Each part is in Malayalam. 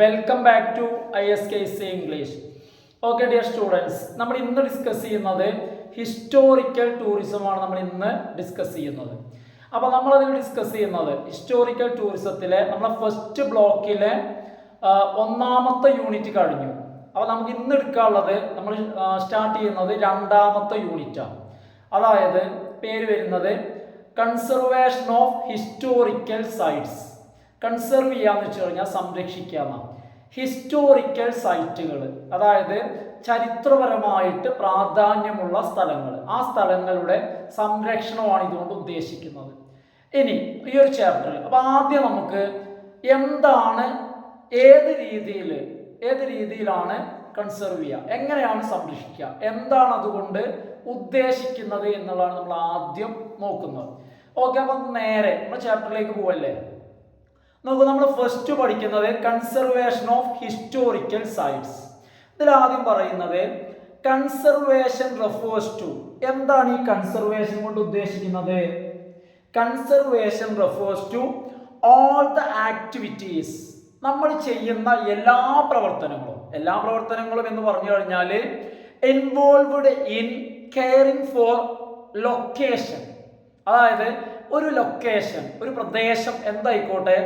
Welcome back to ISKC English. Okay dear students, നമ്മൾ ഇന്ന് ഡിസ്കസ് ചെയ്യുന്നത് ഹിസ്റ്റോറിക്കൽ ടൂറിസമാണ്. നമ്മൾ ഇന്ന് ഡിസ്കസ് ചെയ്യുന്നത്. അപ്പോൾ നമ്മളതിൽ ഡിസ്കസ് ചെയ്യുന്നത് ഹിസ്റ്റോറിക്കൽ ടൂറിസത്തിലെ നമ്മളെ ഫസ്റ്റ് ബ്ലോക്കിലെ ഒന്നാമത്തെ യൂണിറ്റ് കഴിഞ്ഞു. അപ്പോൾ നമുക്ക് ഇന്ന് എടുക്കാനുള്ളത് നമ്മൾ സ്റ്റാർട്ട് ചെയ്യുന്നത് രണ്ടാമത്തെ യൂണിറ്റാണ്. അതായത് പേര് വരുന്നത് conservation of historical sites. Conserve ചെയ്യാന്ന് വെച്ച് കഴിഞ്ഞാൽ സംരക്ഷിക്കുക. ഹിസ്റ്റോറിക്കൽ സൈറ്റുകൾ അതായത് ചരിത്രപരമായിട്ട് പ്രാധാന്യമുള്ള സ്ഥലങ്ങൾ, ആ സ്ഥലങ്ങളുടെ സംരക്ഷണമാണ് ഇതുകൊണ്ട് ഉദ്ദേശിക്കുന്നത്. ഇനി ഈ ഒരു ചാപ്റ്ററിൽ അപ്പോൾ ആദ്യം നമുക്ക് എന്താണ് ഏത് രീതിയിലാണ് കൺസർവ് ചെയ്യുക, എങ്ങനെയാണ് സംരക്ഷിക്കുക, എന്താണ് അതുകൊണ്ട് ഉദ്ദേശിക്കുന്നത് എന്നുള്ളതാണ് നമ്മൾ ആദ്യം നോക്കുന്നത്. ഓക്കെ, അപ്പം നേരെ നമ്മൾ ചാപ്റ്ററിലേക്ക് പോവല്ലേ. നോക്കൂ, നമ്മൾ ഫസ്റ്റ് പഠിക്കുന്നത് കൺസർവേഷൻ ഓഫ് ഹിസ്റ്റോറിക്കൽ സൈറ്റ്സ്. ഇതിൽ ആദ്യം പറയുന്നത് കൺസർവേഷൻ റെഫേഴ്സ് ടു. എന്താണ് ഈ കൺസർവേഷൻ കൊണ്ട് ഉദ്ദേശിക്കുന്നത്? Conservation refers to all the activities. നമ്മൾ ചെയ്യുന്ന എല്ലാ പ്രവർത്തനങ്ങളും എന്ന് പറഞ്ഞു കഴിഞ്ഞാൽ involved in caring for location. അതായത് ഒരു ലൊക്കേഷൻ, ഒരു പ്രദേശം എന്തായിക്കോട്ടെ,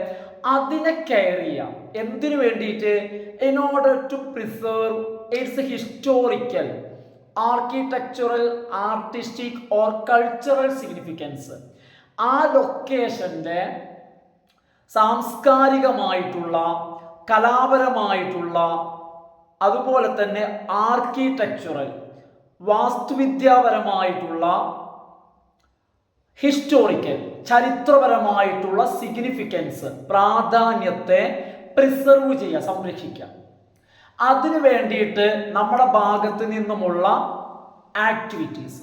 അതിനെ കെയർ ചെയ്യാം. എന്തിനു വേണ്ടിയിട്ട്? In order to preserve its historical, architectural, artistic or cultural significance. ആ ലൊക്കേഷൻ്റെ സാംസ്കാരികമായിട്ടുള്ള, കലാപരമായിട്ടുള്ള, അതുപോലെ തന്നെ ആർക്കിടെക്ചറൽ, വാസ്തുവിദ്യാപരമായിട്ടുള്ള, ഹിസ്റ്റോറിക്കൽ, ചരിത്രപരമായിട്ടുള്ള സിഗ്നിഫിക്കൻസ്, പ്രാധാന്യത്തെ പ്രിസർവ് ചെയ്യുക, സംരക്ഷിക്കുക. അതിനു വേണ്ടിയിട്ട് നമ്മുടെ ഭാഗത്ത് നിന്നുമുള്ള ആക്ടിവിറ്റീസ്,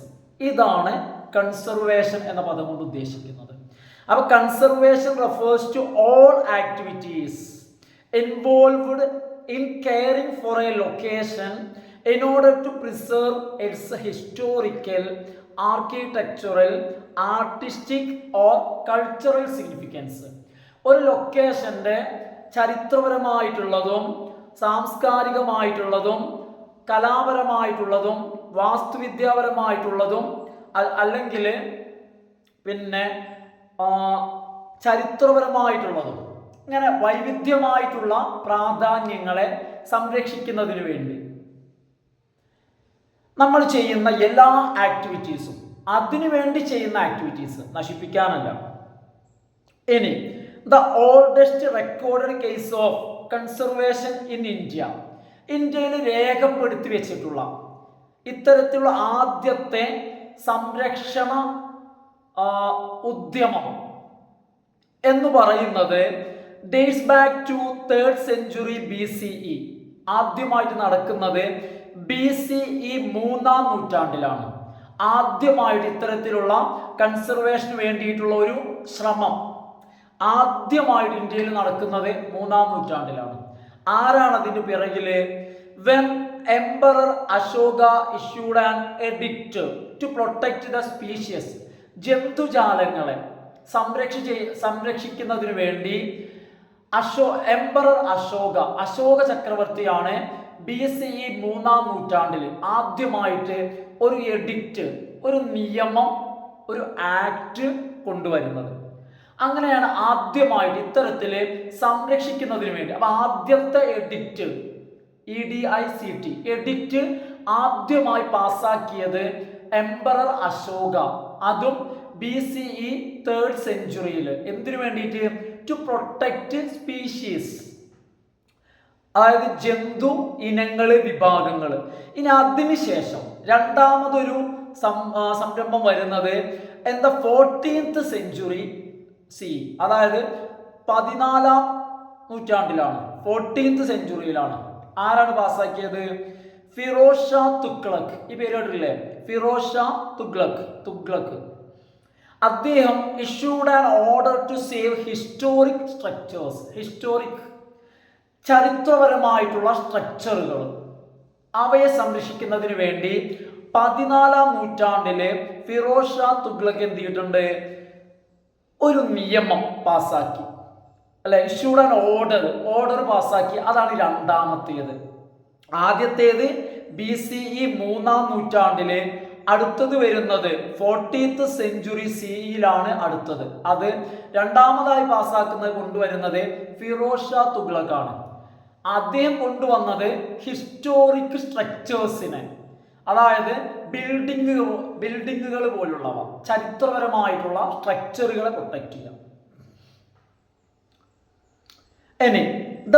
ഇതാണ് കൺസർവേഷൻ എന്ന പദം കൊണ്ട് ഉദ്ദേശിക്കുന്നത്. അപ്പോൾ conservation refers to all activities involved in caring for a location in order to preserve its historical, architectural, artistic or cultural significance. ഒരു ലൊക്കേഷൻ്റെ ചരിത്രപരമായിട്ടുള്ളതും സാംസ്കാരികമായിട്ടുള്ളതും കലാപരമായിട്ടുള്ളതും വാസ്തുവിദ്യാപരമായിട്ടുള്ളതും അല്ലെങ്കിൽ പിന്നെ ചരിത്രപരമായിട്ടുള്ളതും, ഇങ്ങനെ വൈവിധ്യമായിട്ടുള്ള പ്രാധാന്യങ്ങളെ സംരക്ഷിക്കുന്നതിന് വേണ്ടി നമ്മൾ ചെയ്യുന്ന എല്ലാ ആക്ടിവിറ്റീസും, അതിനുവേണ്ടി ചെയ്യുന്ന ആക്ടിവിറ്റീസ്, നശിപ്പിക്കാനല്ല. ഇനി the oldest recorded case of conservation in India. ഇന്ത്യയിൽ രേഖപ്പെടുത്തി വെച്ചിട്ടുള്ള ഇത്തരത്തിലുള്ള ആദ്യത്തെ സംരക്ഷണ ഉദ്യമം എന്ന് പറയുന്നത് dates back to 3rd century BCE. ആദ്യമായിട്ട് നടക്കുന്നത് BCE 3-ാം നൂറ്റാണ്ടിലാണ്. ആദ്യമായിട്ട് ഇത്തരത്തിലുള്ള കൺസർവേഷന് വേണ്ടിയിട്ടുള്ള ഒരു ശ്രമം ആദ്യമായിട്ട് ഇന്ത്യയിൽ നടക്കുന്നത് 3-ാം നൂറ്റാണ്ടിലാണ്. ആരാണ് അതിന് പിറകില്? When emperor Ashoka issued an edict to protect the species. ജന്തുജാലങ്ങളെ സംരക്ഷിക്കുന്നതിന് വേണ്ടി എംപറർ അശോക ചക്രവർത്തിയാണ് BCE 3-ാം നൂറ്റാണ്ടിൽ ആദ്യമായിട്ട് ഒരു എഡിക്റ്റ്, ഒരു നിയമം, ഒരു ആക്ട് കൊണ്ടുവരുന്നത്. അങ്ങനെയാണ് ആദ്യമായിട്ട് ഇത്തരത്തിൽ സംരക്ഷിക്കുന്നതിന് വേണ്ടി. അപ്പൊ ആദ്യത്തെ എഡിക്റ്റ്, EDICT എഡിക്റ്റ് ആദ്യമായി പാസ്സാക്കിയത് എംപറർ അശോക, അതും BCE 3rd century. എന്തിനു വേണ്ടിയിട്ട്? ടു പ്രൊട്ടക്റ്റ് സ്പീഷീസ്, അതായത് ജന്തു ഇനങ്ങള്, വിഭാഗങ്ങൾ. ഇനി അതിനുശേഷം രണ്ടാമതൊരു സംരംഭം വരുന്നത് 14th century CE, അതായത് 14-ാം നൂറ്റാണ്ടിലാണ്, 14th centuryയിലാണ്. ആരാണ് പാസ്സാക്കിയത്? ഫിറോസ് ഷാ തുഗ്ലക്ക്. ഈ പേര് കേട്ടില്ലേ? ഫിറോസ് ഷാ തുഗ്ലക്ക്. അദ്ദേഹം issued an order to save historic structures. ചരിത്രപരമായിട്ടുള്ള സ്ട്രക്ചറുകൾ, അവയെ സംരക്ഷിക്കുന്നതിന് വേണ്ടി 14-ാം നൂറ്റാണ്ടിലെ ഫിറോസ് ഷാ തുഗ്ലക്ക് എന്ത് ചെയ്തിട്ടുണ്ട്? ഒരു നിയമം പാസ്സാക്കി. അല്ലെ, ഇഷ്യൂഡ് ആൻ ഓർഡർ പാസ്സാക്കി. അതാണ് രണ്ടാമത്തേത്. ആദ്യത്തേത് BCE 3-ാം നൂറ്റാണ്ടില്, അടുത്തത് വരുന്നത് 40th സെഞ്ചുറി CEയിലാണ് അടുത്തത്. അത് രണ്ടാമതായി പാസ്സാക്കുന്നത് കൊണ്ടുവരുന്നത് ഫിറോസ് ഷാ തുഗ്ലക്കാണ്. അദ്ദേഹം കൊണ്ടുവന്നത് ഹിസ്റ്റോറിക് സ്ട്രക്ചേഴ്സിനെ, അതായത് ബിൽഡിങ്ങുകൾ പോലുള്ളവ, ചരിത്രപരമായിട്ടുള്ള സ്ട്രക്ചറുകളെ പ്രൊട്ടക്ട് ചെയ്യുക. ഇനി ദ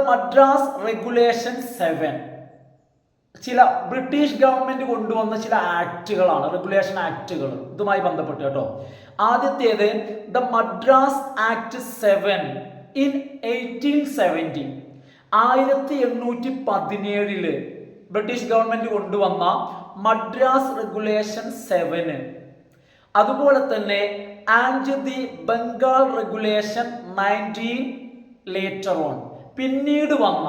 മദ്രാസ് റെഗുലേഷൻ 7, ചില ബ്രിട്ടീഷ് ഗവൺമെന്റ് കൊണ്ടുവന്ന ചില ആക്ടുകളാണ്, റെഗുലേഷൻ ആക്ടുകൾ, ഇതുമായി ബന്ധപ്പെട്ട് കേട്ടോ. ആദ്യത്തേത് the Madras act 7 in 1870, 1817 British government കൊണ്ടുവന്ന മദ്രാസ് റെഗുലേഷൻ 7. അതുപോലെ തന്നെ and the Bengal regulation 19 later on, പിന്നീട് വന്ന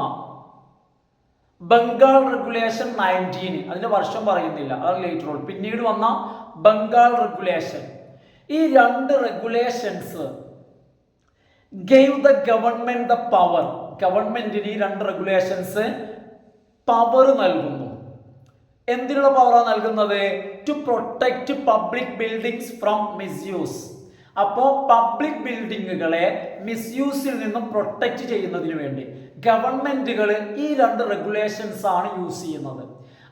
ബംഗാൾ റെഗുലേഷൻ 19, അതിന്റെ വർഷം പറയുന്നില്ല, അതാണ് ലേറ്റർ ഓൺ, പിന്നീട് വന്ന ബംഗാൾ റെഗുലേഷൻ. ഈ രണ്ട് regulations gave the government the power, ഗവൺമെന്റിന് ഈ രണ്ട് റെഗുലേഷൻസ് പവർ നൽകുന്നു. എന്തിനുള്ള പവറാണ് നൽകുന്നത്? To protect public buildings from misuse. അപ്പോൾ പബ്ലിക് ബിൽഡിങ്ങുകളെ മിസ്യൂസിൽ നിന്നും പ്രൊട്ടക്റ്റ് ചെയ്യുന്നതിന് വേണ്ടി ഗവൺമെന്റുകൾ ഈ രണ്ട് റെഗുലേഷൻസ് ആണ് യൂസ് ചെയ്യുന്നത്.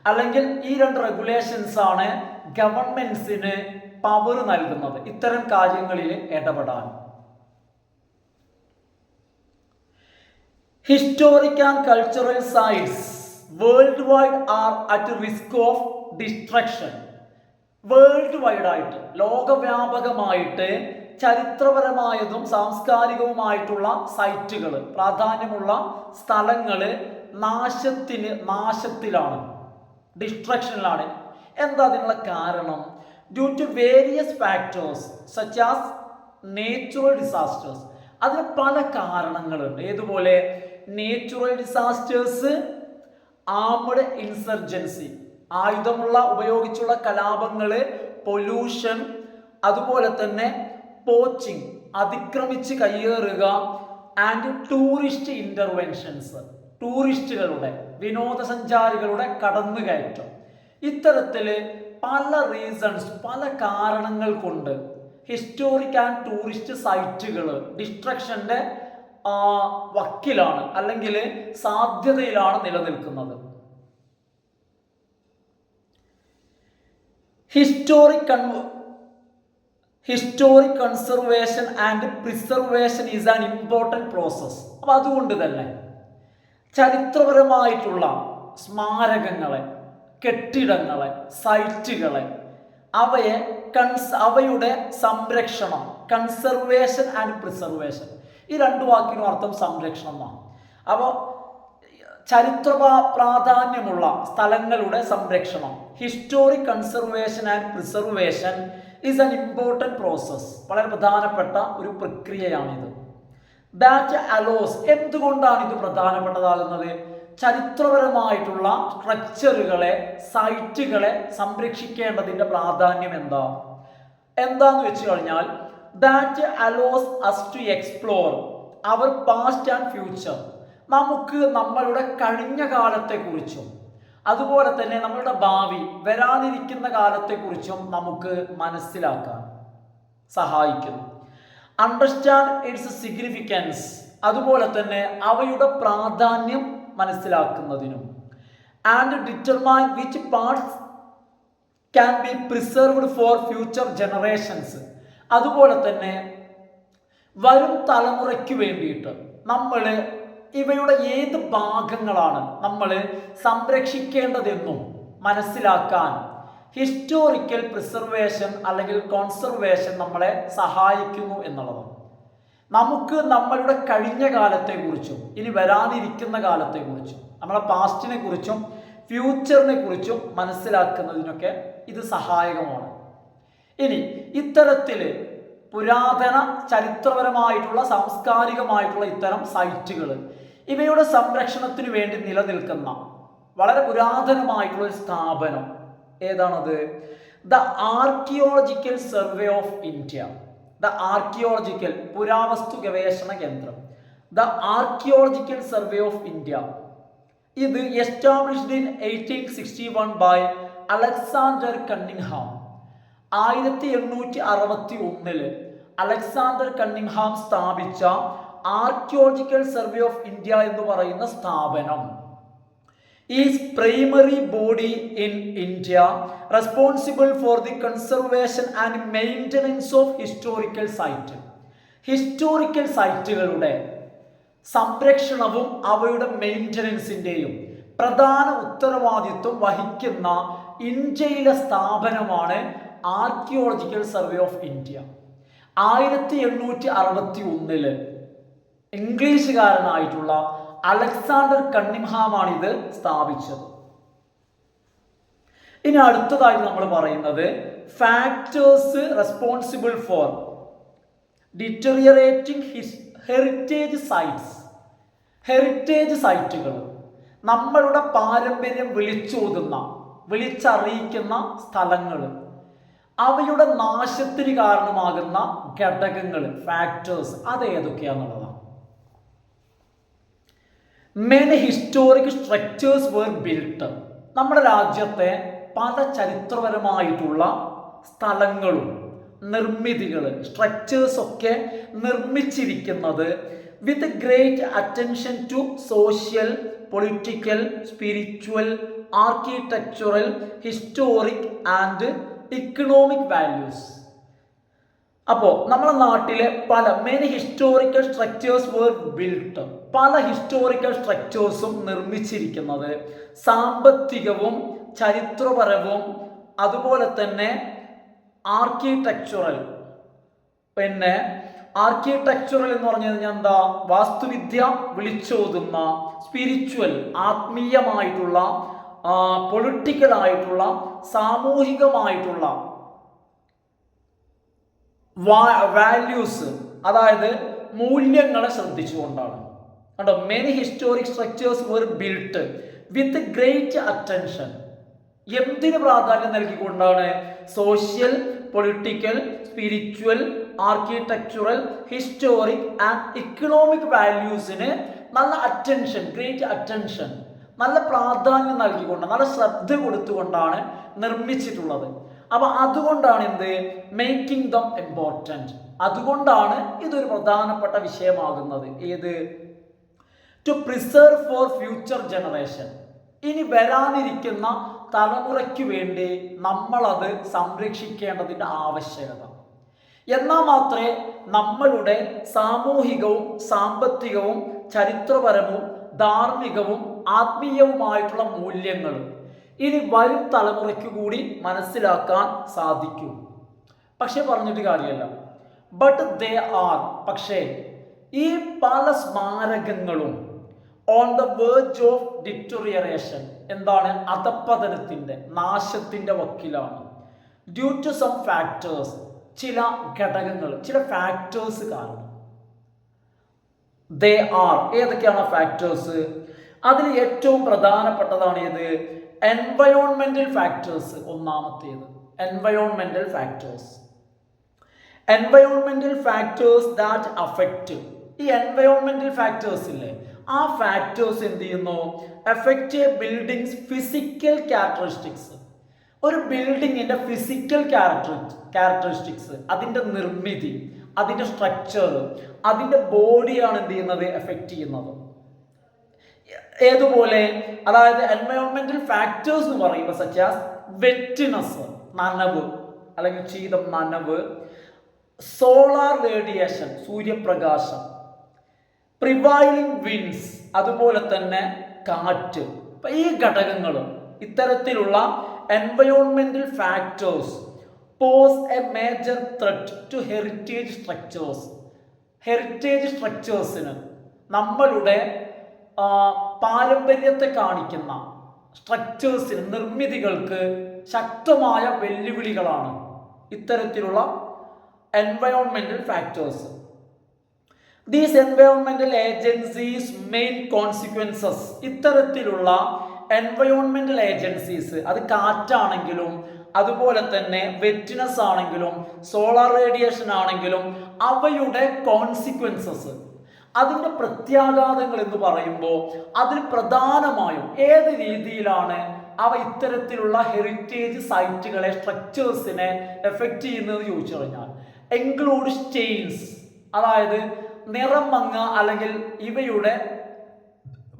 അല്ലെങ്കിൽ ഈ രണ്ട് റെഗുലേഷൻസ് ആണ് ഗവൺമെന്റ്സിന് പവർ നൽകുന്നത് ഇത്തരം കാര്യങ്ങളിൽ ഇടപെടാൻ. Historic and cultural sites worldwide are at risk of destruction. Worldwide ആയിട്ട്, ലോകവ്യാപകമായിട്ട് ചരിത്രപരമായതും സാംസ്കാരികവുമായിട്ടുള്ള സൈറ്റുകൾ, പ്രാധാന്യമുള്ള സ്ഥലങ്ങൾ നാശത്തിലാണ്, ഡിസ്ട്രക്ഷനിലാണ്. എന്താ അതിനുള്ള കാരണം? Due to various factors such as natural disasters. അതിന് പല കാരണങ്ങളുണ്ട്. ഏതുപോലെ? നേച്ചുറൽ ഡിസാസ്റ്റേഴ്സ്, ആർമഡ് ഇൻസർജൻസി, ആയുധമുള്ള ഉപയോഗിച്ചുള്ള കലാപങ്ങള്, പൊല്യൂഷൻ, അതുപോലെ തന്നെ പോച്ചിങ്, അതിക്രമിച്ച് കയ്യേറുക, ആൻഡ് ടൂറിസ്റ്റ് ഇന്റർവെൻഷൻസ്, ടൂറിസ്റ്റുകളുടെ, വിനോദസഞ്ചാരികളുടെ കടന്നുകയറ്റം. ഇത്തരത്തില് പല റീസൺസ്, പല കാരണങ്ങൾ കൊണ്ട് ഹിസ്റ്റോറിക് ആൻഡ് ടൂറിസ്റ്റ് സൈറ്റുകൾ ഡിസ്ട്രക്ഷന്റെ വക്കിലാണ്, അല്ലെങ്കിൽ സാധ്യതയിലാണ് നിലനിൽക്കുന്നത്. Historic conservation and preservation is an important process. അപ്പം അതുകൊണ്ട് തന്നെ ചരിത്രപരമായിട്ടുള്ള സ്മാരകങ്ങളെ, കെട്ടിടങ്ങളെ, സൈറ്റുകളെ, അവയുടെ സംരക്ഷണം, കൺസർവേഷൻ ആൻഡ് പ്രിസർവേഷൻ, ഈ രണ്ട് വാക്കിനും അർത്ഥം സംരക്ഷണമാണ്. അപ്പോൾ ചരിത്ര പ്രാധാന്യമുള്ള സ്ഥലങ്ങളുടെ സംരക്ഷണം, historic conservation and preservation is an important process, വളരെ പ്രധാനപ്പെട്ട ഒരു പ്രക്രിയയാണിത്. ദാറ്റ് അലോസ്, എന്തുകൊണ്ടാണ് ഇത് പ്രധാനപ്പെട്ടതാകുന്നത്? ചരിത്രപരമായിട്ടുള്ള സ്ട്രക്ചറുകളെ, സൈറ്റുകളെ സംരക്ഷിക്കേണ്ടതിൻ്റെ പ്രാധാന്യം എന്താന്ന് വെച്ച് കഴിഞ്ഞാൽ, that allows us to explore our past and future. നമുക്ക് നമ്മളുടെ കഴിഞ്ഞ കാലത്തെക്കുറിച്ചും അതുപോലെ തന്നെ നമ്മളുടെ ഭാവി, വരാനിരിക്കുന്ന കാലത്തെക്കുറിച്ചും നമുക്ക് മനസ്സിലാക്കാൻ സഹായിക്കുന്നു. അണ്ടർസ്റ്റാൻഡ് ഇറ്റ്സ് സിഗ്നിഫിക്കൻസ്, അതുപോലെ തന്നെ അവയുടെ പ്രാധാന്യം മനസ്സിലാക്കുന്നതിനും. And determine which parts can be preserved for future generations, അതുപോലെ തന്നെ വരും തലമുറയ്ക്ക് വേണ്ടിയിട്ട് നമ്മൾ ഇവയുടെ ഏത് ഭാഗങ്ങളാണ് നമ്മൾ സംരക്ഷിക്കേണ്ടതെന്നും മനസ്സിലാക്കാൻ ഹിസ്റ്റോറിക്കൽ പ്രിസർവേഷൻ അല്ലെങ്കിൽ കോൺസർവേഷൻ നമ്മളെ സഹായിക്കുന്നു എന്നുള്ളതാണ്. നമുക്ക് നമ്മളുടെ കഴിഞ്ഞ കാലത്തെക്കുറിച്ചും ഇനി വരാനിരിക്കുന്ന കാലത്തെക്കുറിച്ചും, നമ്മളെ പാസ്റ്റിനെ കുറിച്ചും ഫ്യൂച്ചറിനെ കുറിച്ചും മനസ്സിലാക്കുന്നതിനൊക്കെ ഇത് സഹായകമാണ്. ഇനി ഇത്തരത്തിൽ പുരാതന ചരിത്രപരമായിട്ടുള്ള സാംസ്കാരികമായിട്ടുള്ള ഇത്തരം സൈറ്റുകൾ, ഇവയുടെ സംരക്ഷണത്തിന് വേണ്ടി നിലനിൽക്കുന്ന വളരെ പുരാതനമായിട്ടുള്ള ഒരു സ്ഥാപനം ഏതാണത്? The archaeological survey of India. The archaeological പുരാവസ്തു ഗവേഷണ കേന്ദ്രം, the archaeological survey of India. ഇത് established in 1861 by Alexander Cunningham. 1861 Alexander Cunningham സ്ഥാപിച്ച ആർക്കിയോളജിക്കൽ സർവേ ഓഫ് ഇന്ത്യ എന്ന് പറയുന്ന സ്ഥാപനം is primary body in India responsible for the conservation and maintenance of historical site. Historical സൈറ്റുകളുടെ സംരക്ഷണവും അവയുടെ മെയിൻ്റനൻസിൻ്റെയും പ്രധാന ഉത്തരവാദിത്വം വഹിക്കുന്ന ഇന്ത്യയിലെ സ്ഥാപനമാണ് ആർക്കിയോളജിക്കൽ സർവേ ഓഫ് ഇന്ത്യ. 1861 ഇംഗ്ലീഷുകാരനായിട്ടുള്ള അലക്സാണ്ടർ കണ്ണിംഗ്ഹാമാണ് ഇത് സ്ഥാപിച്ചത്. ഇനി അടുത്തതായി നമ്മൾ പറയുന്നത് factors responsible for deteriorating heritage sites. Heritage സൈറ്റുകൾ നമ്മളുടെ പാരമ്പര്യം വിളിച്ചറിയിക്കുന്ന സ്ഥലങ്ങൾ, അവയുടെ നാശത്തിന് കാരണമാകുന്ന ഘടകങ്ങൾ, ഫാക്ടേഴ്സ്, അത് ഏതൊക്കെയാണെന്നുള്ളതാണ്. Many historic structures were built. നമ്മുടെ രാജ്യത്തെ പല ചരിത്രപരമായിട്ടുള്ള സ്ഥലങ്ങളും നിർമ്മിതികൾ, സ്ട്രക്ചേഴ്സ് ഒക്കെ നിർമ്മിച്ചിരിക്കുന്നത് with great attention to social, political, spiritual, architectural, historic and economic values. അപ്പോൾ നമ്മുടെ നാട്ടിലെ many historical structures were built. പല ഹിസ്റ്റോറിക്കൽ സ്ട്രക്ചേഴ്സും നിർമ്മിച്ചിരിക്കുന്നത് സാമ്പത്തികവും ചരിത്രപരവും അതുപോലെ തന്നെ ആർക്കിടെക്ചറൽ. ആർക്കിടെക്ചറൽ എന്ന് പറഞ്ഞു കഴിഞ്ഞാൽ എന്താ? വാസ്തുവിദ്യ വിളിച്ചോതുന്ന, സ്പിരിച്വൽ ആത്മീയമായിട്ടുള്ള, പൊളിറ്റിക്കൽ ആയിട്ടുള്ള, സാമൂഹികമായിട്ടുള്ള വാല്യൂസ്, അതായത് മൂല്യങ്ങളെ ശ്രദ്ധിച്ചുകൊണ്ടാണ്. കണ്ടോ, many historic structures were built with great attention. എന്തിന് പ്രാധാന്യം നൽകിക്കൊണ്ടാണ്? Social, political, spiritual, architectural, historic and economic വാല്യൂസിന് നല്ല അറ്റൻഷൻ, ഗ്രേറ്റ് അറ്റൻഷൻ, നല്ല പ്രാധാന്യം നൽകിക്കൊണ്ട്, നല്ല ശ്രദ്ധ കൊടുത്തുകൊണ്ടാണ് നിർമ്മിച്ചിട്ടുള്ളത്. അപ്പൊ അതുകൊണ്ടാണ് എന്ത് മേക്കിംഗ് ദം ഇമ്പോർട്ടൻറ്റ്. അതുകൊണ്ടാണ് ഇതൊരു പ്രധാനപ്പെട്ട വിഷയമാകുന്നത്. ഏത്? To preserve for future generation. ഇനി വരാനിരിക്കുന്ന തലമുറയ്ക്ക് വേണ്ടി നമ്മളത് സംരക്ഷിക്കേണ്ടതിൻ്റെ ആവശ്യകത. എന്നാൽ മാത്രമേ നമ്മളുടെ സാമൂഹികവും സാമ്പത്തികവും ചരിത്രപരവും ധാർമ്മികവും ആത്മീയവുമായിട്ടുള്ള മൂല്യങ്ങൾ ഇനി വരും തലമുറയ്ക്ക് കൂടി മനസ്സിലാക്കാൻ സാധിക്കും. പക്ഷെ പറഞ്ഞിട്ട് കാര്യമല്ല. ബട്ട് ദേ ആർ, പക്ഷേ ഈ പല സ്മാരകങ്ങളും ഓൺ ദ വേർജ് ഓഫ് ഡിറ്റോറിയറേഷൻ, എന്താണ്? അധപ്പതനത്തിൻ്റെ, നാശത്തിൻ്റെ വക്കിലാണ്. ഡ്യൂ ടു സം ഫാക്ടേഴ്സ്, ചില ഘടകങ്ങൾ, ചില ഫാക്ടേഴ്സ് കാരണം. ദേ ആർ, ഏതൊക്കെയാണ് ഫാക്ടേഴ്സ്? അതിൽ ഏറ്റവും പ്രധാനപ്പെട്ടതാണ് ഏത്? എൻവയോൺമെന്റൽ ഫാക്ടേഴ്സ്. ഒന്നാമത്തേത് എൻവയോൺമെന്റൽ ഫാക്ടേഴ്സ്. എൻവയോൺമെന്റൽ factors that affect. ഈ എൻവയോൺമെന്റൽ ഫാക്ടേഴ്സ് ഇല്ലേ, ആ ഫാക്ടേഴ്സ് എന്ത് ചെയ്യുന്നു? Effect A buildings physical characteristics. ഒരു ബിൽഡിങ്ങിന്റെ ഫിസിക്കൽ ക്യാരക്ടറിസ്റ്റിക്സ്, അതിന്റെ നിർമ്മിതി, അതിന്റെ സ്ട്രക്ചർ, അതിന്റെ ബോഡിയാണ് എന്ത് ചെയ്യുന്നത്? എഫക്റ്റ് ചെയ്യുന്നത്. ഏതുപോലെ? അതായത് എൻവയോൺമെന്റൽ ഫാക്ടേഴ്സ് എന്ന് പറയുമ്പോൾ സച്ച് ആസ് വെറ്റ്നെസ്, നനവ് അല്ലെങ്കിൽ ശീതം, നനവ്, സോളാർ റേഡിയേഷൻ, സൂര്യപ്രകാശം, പ്രിവൈലിംഗ് വിൻഡ്സ്, അതുപോലെ തന്നെ കാറ്റ്. ഈ ഘടകങ്ങൾ, ഇത്തരത്തിലുള്ള എൻവയോൺമെന്റൽ factors pose a major threat to heritage structures. Heritage സ്ട്രക്ചേഴ്സിന്, നമ്മളുടെ പാരമ്പര്യത്തെ കാണിക്കുന്ന സ്ട്രക്ചേഴ്സിന്, നിർമ്മിതികൾക്ക് ശക്തമായ വെല്ലുവിളികളാണ് ഇത്തരത്തിലുള്ള എൻവയോൺമെന്റൽ ഫാക്ടേഴ്സ്. ദീസ് എൻവയോൺമെന്റൽ ഏജൻസീസ് മെയിൻ കോൺസിക്വൻസസ്. ഇത്തരത്തിലുള്ള എൻവയോൺമെന്റൽ ഏജൻസീസ്, അത് കാറ്റാണെങ്കിലും അതുപോലെ തന്നെ വെറ്റ്നസ് ആണെങ്കിലും സോളാർ റേഡിയേഷൻ ആണെങ്കിലും അവയുടെ കോൺസിക്വൻസസ്, അതിൻ്റെ പ്രത്യാഘാതങ്ങൾ എന്ന് പറയുമ്പോൾ അതിൽ പ്രധാനമായും ഏത് രീതിയിലാണ് അവ ഇത്തരത്തിലുള്ള ഹെറിറ്റേജ് സൈറ്റുകളെ, സ്ട്രക്ചേഴ്സിനെ എഫക്റ്റ് ചെയ്യുന്നത് ചോദിച്ചു കഴിഞ്ഞാൽ ഇൻക്ലൂഡ് സ്റ്റെയിൻസ്, അതായത് നിറം മങ്ങ അല്ലെങ്കിൽ ഇവയുടെ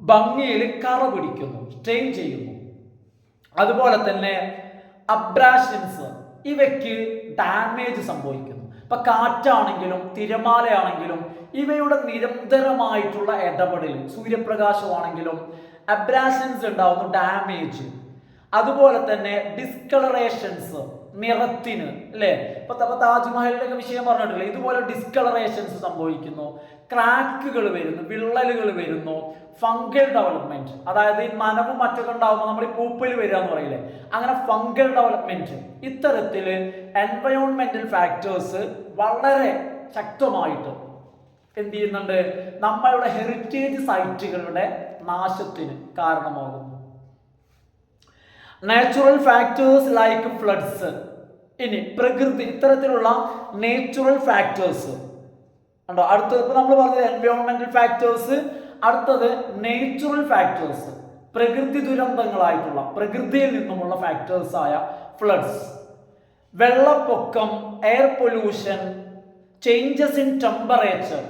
ഭംഗിയിൽ കറ പിടിക്കുന്നു, സ്റ്റെയിൻ ചെയ്യുന്നു. അതുപോലെ തന്നെ അബ്രാഷൻസ്, ഇവയ്ക്ക് ഡാമേജ് സംഭവിക്കുന്നു. ഇപ്പൊ കാറ്റാണെങ്കിലും തിരമാലയാണെങ്കിലും ഇവയുടെ നിരന്തരമായിട്ടുള്ള ഇടപെടൽ, സൂര്യപ്രകാശമാണെങ്കിലും അബ്രാഷൻസ് ഉണ്ടാവുന്നു, ഡാമേജ്. അതുപോലെ തന്നെ ഡിസ്കളറേഷൻസ്, നിറത്തിന് അല്ലേ, ഇപ്പൊ താജ്മഹലിന്റെ ഒക്കെ വിഷയം പറഞ്ഞിട്ടില്ലേ, ഇതുപോലെ ഡിസ്കളറേഷൻസ് സംഭവിക്കുന്നു, ക്രാക്കുകൾ വരുന്നു, വിള്ളലുകൾ വരുന്നു, ഫംഗൽ ഡെവലപ്മെന്റ്, അതായത് ഈ നനവും മറ്റൊക്കെ ഉണ്ടാകുമ്പോൾ നമ്മൾ ഈ പൂപ്പൽ വരിക എന്ന് പറയില്ലേ, അങ്ങനെ ഫംഗൽ ഡെവലപ്മെന്റ്. ഇത്തരത്തില് എൻവയോൺമെന്റൽ ഫാക്ടേഴ്സ് വളരെ ശക്തമായിട്ട് എന്ത് ചെയ്യുന്നുണ്ട്, നമ്മളുടെ ഹെറിറ്റേജ് സൈറ്റുകളുടെ നാശത്തിന് കാരണമാകുന്നു. നാച്ചുറൽ ഫാക്ടേഴ്സ് ലൈക്ക് ഫ്ലഡ്സ്, ഇനി പ്രകൃതി, ഇത്തരത്തിലുള്ള നേച്ചുറൽ ഫാക്ടേഴ്സ് ഉണ്ടോ. അടുത്തത് ഇപ്പൊ നമ്മൾ പറഞ്ഞത് എൻവയോൺമെന്റൽ ഫാക്ടേഴ്സ്, അടുത്തത് നേച്ചുറൽ ഫാക്ടേഴ്സ്, പ്രകൃതി ദുരന്തങ്ങളായിട്ടുള്ള, പ്രകൃതിയിൽ നിന്നുമുള്ള ഫാക്ടേഴ്സ് ആയ ഫ്ലഡ്സ്, വെള്ളപ്പൊക്കം, air pollution, changes in temperature,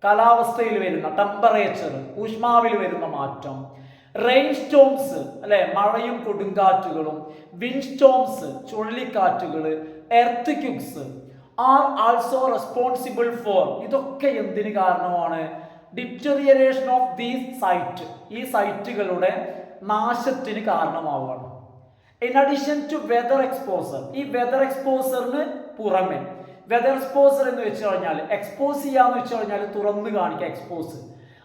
കാലാവസ്ഥയിൽ വരുന്ന ടെമ്പറേച്ചർ, ഊഷ്മാവിൽ വരുന്ന മാറ്റം, റെയിൻ സ്റ്റോംസ് അല്ലെ, മഴയും കൊടുങ്കാറ്റുകളും, വിൻഡ് സ്റ്റോംസ്, ചുഴലിക്കാറ്റുകൾ, earthquakes are also responsible for, ഇതൊക്കെ എന്തിന് കാരണമാണ്, ഡിറ്ററിയറേഷൻ ഓഫ് ദീസ് സൈറ്റ്, ഈ സൈറ്റുകളുടെ നാശത്തിന് കാരണമാവുകയാണ്. In addition to weather exposure, ഈ വെതർ എക്സ്പോസറിന് പുറമെ, വെതർ എക്സ്പോസർ എന്ന് വെച്ച് കഴിഞ്ഞാൽ എക്സ്പോസ് ചെയ്യാന്ന് വെച്ച് കഴിഞ്ഞാൽ തുറന്നു കാണിക്കുക, എക്സ്പോസ്,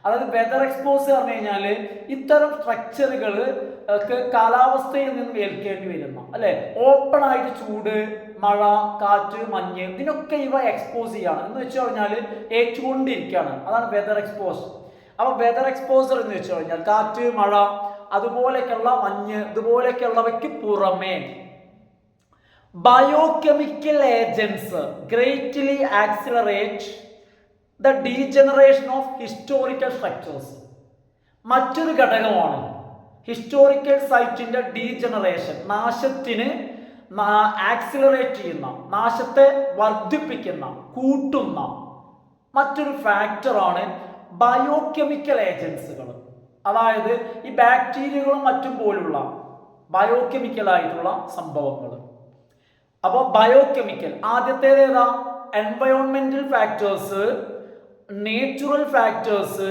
അതായത് വെതർ എക്സ്പോസ് പറഞ്ഞു കഴിഞ്ഞാൽ ഇത്തരം സ്ട്രക്ചറുകൾ കാലാവസ്ഥയിൽ നിന്നും ഏൽക്കേണ്ടി വരുന്ന അല്ലെ, ഓപ്പൺ ആയിട്ട് ചൂട്, മഴ, കാറ്റ്, മഞ്ഞ്, ഇതിനൊക്കെ ഇവ എക്സ്പോസ് ചെയ്യാണ് എന്ന് വെച്ച് കഴിഞ്ഞാൽ ഏറ്റുകൊണ്ടിരിക്കുകയാണ്, അതാണ് വെതർ എക്സ്പോസ്. അപ്പൊ വെതർ എക്സ്പോസർ എന്ന് വെച്ച് കഴിഞ്ഞാൽ കാറ്റ്, മഴ, അതുപോലെയൊക്കെയുള്ള മഞ്ഞ്, ഇതുപോലെയൊക്കെയുള്ളവയ്ക്ക് പുറമേ biochemical agents greatly accelerate the degeneration of historical structures. മറ്റൊരു ഘടകമാണ് ഹിസ്റ്റോറിക്കൽ സൈറ്റിന്റെ ഡീജനറേഷൻ, നാശത്തിന് ആക്സിലറേറ്റ് ചെയ്യുന്ന, നാശത്തെ വർദ്ധിപ്പിക്കുന്ന, കൂട്ടുന്ന മറ്റൊരു ഫാക്ടറാണ് ബയോകെമിക്കൽ ഏജൻസുകൾ. അതായത് ഈ ബാക്ടീരിയകളും മറ്റും പോലുള്ള ബയോകെമിക്കൽ ആയിട്ടുള്ള സംഭവങ്ങൾ. അപ്പോൾ ബയോകെമിക്കൽ ആദ്യത്തേത് ഏതാ, എൻവയോൺമെന്റൽ factors, natural factors,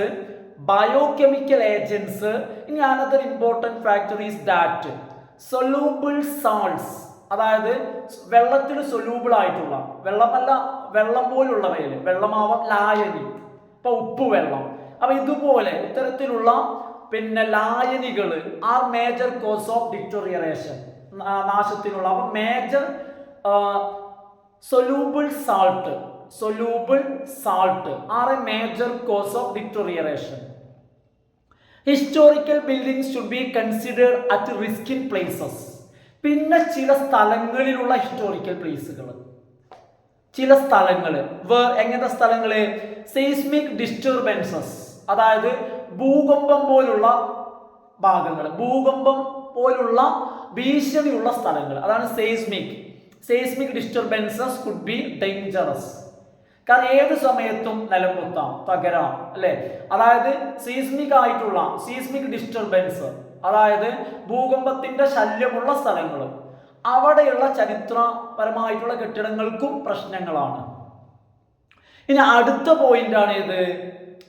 biochemical agents. ഇനി another important factor is that soluble salts, അതായത് വെള്ളത്തിൽ സൊല്യൂബിൾ ആയിട്ടുള്ള, വെള്ളമല്ല വെള്ളം പോലുള്ളവയിൽ, വെള്ളമാവാം ലായനി, ഇപ്പൊ ഉപ്പ് വെള്ളം. അപ്പൊ ഇതുപോലെ ഇത്തരത്തിലുള്ള ലായനികൾ ആർ മേജർ കോസ് ഓഫ് ഡിറ്റോറിയറേഷൻ, നാശത്തിനുള്ള. അപ്പൊ major soluble salt are a major cause of deterioration. Historical buildings should be considered at risky places. പിന്നെ ചില സ്ഥലങ്ങളിലുള്ള ഹിസ്റ്റോറിക്കൽ പ്ലേസുകൾ, ചില സ്ഥലങ്ങൾ, എങ്ങനത്തെ സ്ഥലങ്ങൾ, സെയ്സ്മിക് ഡിസ്റ്റർബൻസസ്, അതായത് ഭൂകമ്പം പോലുള്ള ഭാഗങ്ങൾ, ഭൂകമ്പം പോലുള്ള ഭീഷണിയുള്ള സ്ഥലങ്ങൾ, അതാണ് സെയ്സ്മിക് ഡിസ്റ്റർബൻസസ് കുഡ് ബി ഡേഞ്ചറസ്. കാരണം ഏത് സമയത്തും നിലംപൊത്താം, തകരാം അല്ലെ. അതായത് സീസ്മിക് ഡിസ്റ്റർബൻസ്, അതായത് ഭൂകമ്പത്തിന്റെ ശല്യമുള്ള സ്ഥലങ്ങൾ, അവിടെയുള്ള ചരിത്രപരമായിട്ടുള്ള കെട്ടിടങ്ങൾക്കും പ്രശ്നങ്ങളാണ്. ഇനി അടുത്ത പോയിന്റ് ആണ് ഇത്,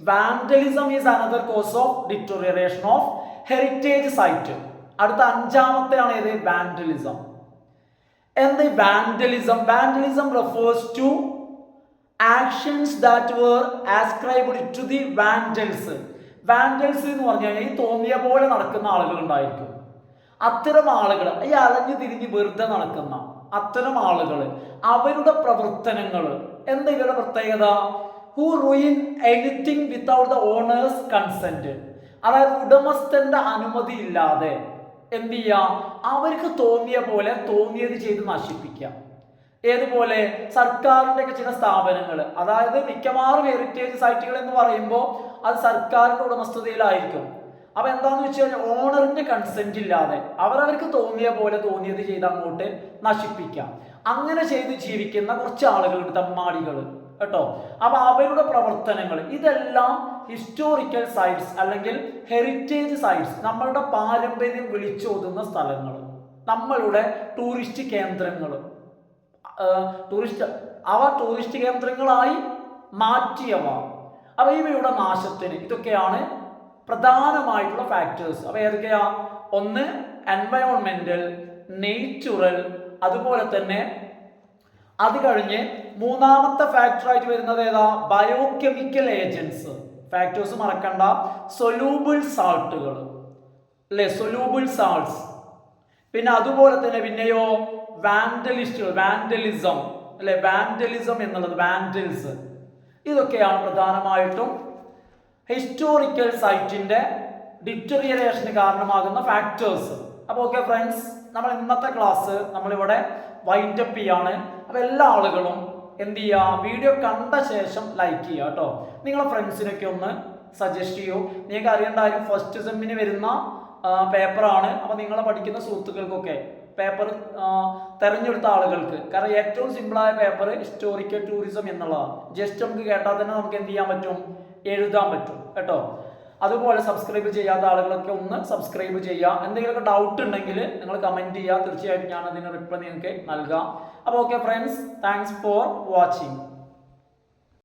vandalism is another cause of deterioration of heritage site. അടുത്ത അഞ്ചാമത്തെ ആണ് ഇത്, വാൻഡലിസം. എന്ത് vandalism refers to actions that were ascribed to the vandals. Vandals എന്ന് പറഞ്ഞു കഴിഞ്ഞാൽ ഈ തോന്നിയ പോലെ നടക്കുന്ന ആളുകൾ ഉണ്ടായിരിക്കും. അത്തരം ആളുകൾ, ഈ അലഞ്ഞു തിരിഞ്ഞ് വെറുതെ നടക്കുന്ന അത്തരം ആളുകൾ, അവരുടെ പ്രവർത്തനങ്ങൾ എന്താ ഇവരുടെ പ്രത്യേകത, who ruin anything without the owner's consent, അതായത് ഉടമസ്ഥന്റെ അനുമതി ഇല്ലാതെ എന്ത് ചെയ്യുക, അവർക്ക് തോന്നിയ പോലെ തോന്നിയത് ചെയ്ത് നശിപ്പിക്കാം. ഏതുപോലെ സർക്കാരിൻ്റെ ഒക്കെ ചില സ്ഥാപനങ്ങൾ, അതായത് മിക്കവാറും ഹെറിറ്റേജ് സൈറ്റുകൾ എന്ന് പറയുമ്പോൾ അത് സർക്കാരിൻ്റെ ഉടമസ്ഥതയിലായിരിക്കും. അപ്പൊ എന്താന്ന് വെച്ച് കഴിഞ്ഞാൽ ഓണറിന്റെ കൺസെന്റ് ഇല്ലാതെ അവരവർക്ക് തോന്നിയ പോലെ തോന്നിയത് ചെയ്ത് അങ്ങോട്ട് നശിപ്പിക്കാം. അങ്ങനെ ചെയ്ത് ജീവിക്കുന്ന കുറച്ച് ആളുകളുണ്ട്, തമ്മാടികൾ കേട്ടോ. അപ്പൊ അവരുടെ പ്രവർത്തനങ്ങൾ ഇതെല്ലാം ഹിസ്റ്റോറിക്കൽ സൈറ്റ്സ് അല്ലെങ്കിൽ ഹെറിറ്റേജ് സൈറ്റ്സ്, നമ്മളുടെ പാരമ്പര്യം വിളിച്ചോതുന്ന സ്ഥലങ്ങൾ, നമ്മളുടെ ടൂറിസ്റ്റ് കേന്ദ്രങ്ങൾ, ടൂറിസ്റ്റ് കേന്ദ്രങ്ങളായി മാറ്റിയവ. അപ്പൊ ഇവയുടെ നാശത്തിന് ഇതൊക്കെയാണ് പ്രധാനമായിട്ടുള്ള ഫാക്ടേഴ്സ്. അപ്പൊ ഏതൊക്കെയാ? ഒന്ന് എൻവയോൺമെന്റൽ, നേച്ചുറൽ, അതുപോലെ തന്നെ അത് കഴിഞ്ഞ് മൂന്നാമത്തെ ഫാക്ടർ ആയിട്ട് വരുന്നത് ഏതാ? Biochemical agents. ഫാക്ടേഴ്സ് മറക്കണ്ട. സൊല്യൂബിൾ സാൾട്ടുകൾ അല്ലെ, സൊല്യൂബിൾ സാൾട്ട്സ്. പിന്നെ അതുപോലെ തന്നെ പിന്നെയോ വാൻഡലിസം അല്ലെ, വാൻഡലിസം എന്നുള്ളത്, വാൻഡൽസ്. ഇതൊക്കെയാണ് പ്രധാനമായിട്ടും ഹിസ്റ്റോറിക്കൽ സൈറ്റിന്റെ ഡിറ്ററിയറേഷന് കാരണമാകുന്ന ഫാക്ടേഴ്സ്. അപ്പോൾ ഓക്കെ ഫ്രണ്ട്സ്, നമ്മൾ ഇന്നത്തെ ക്ലാസ് നമ്മളിവിടെ വൈൻഡപ്പ് ചെയ്യാണ്. അപ്പോൾ എല്ലാ ആളുകളും എന്ത് ചെയ്യുക, വീഡിയോ കണ്ട ശേഷം ലൈക്ക് ചെയ്യുക കേട്ടോ. നിങ്ങളെ ഫ്രണ്ട്സിനൊക്കെ ഒന്ന് സജസ്റ്റ് ചെയ്യൂ. നിങ്ങൾക്ക് അറിയേണ്ട കാര്യം ഫസ്റ്റ് സെമ്മിന് വരുന്ന പേപ്പറാണ്. അപ്പോൾ നിങ്ങൾ പഠിക്കുന്ന സുഹൃത്തുക്കൾക്കൊക്കെ പേപ്പർ തെരഞ്ഞെടുത്ത ആളുകൾക്ക്, കാരണം ഏറ്റവും സിമ്പിളായ പേപ്പർ ഹിസ്റ്റോറിക്കൽ ടൂറിസം എന്നുള്ളതാണ്. ജസ്റ്റ് നമുക്ക് കേട്ടാൽ തന്നെ നമുക്ക് എന്ത് ചെയ്യാൻ പറ്റും, എഴുതാൻ പറ്റും കേട്ടോ. അതുപോലെ സബ്സ്ക്രൈബ് ചെയ്യാത്ത ആളുകളൊക്കെ ഒന്ന് സബ്സ്ക്രൈബ് ചെയ്യുക. എന്തെങ്കിലുമൊക്കെ ഡൗട്ട് ഉണ്ടെങ്കിൽ നിങ്ങൾ കമൻറ്റ് ചെയ്യുക, തീർച്ചയായിട്ടും ഞാൻ അതിന് റിപ്ലൈ നിങ്ങൾക്ക് നൽകാം. അപ്പോൾ okay friends, thanks for watching.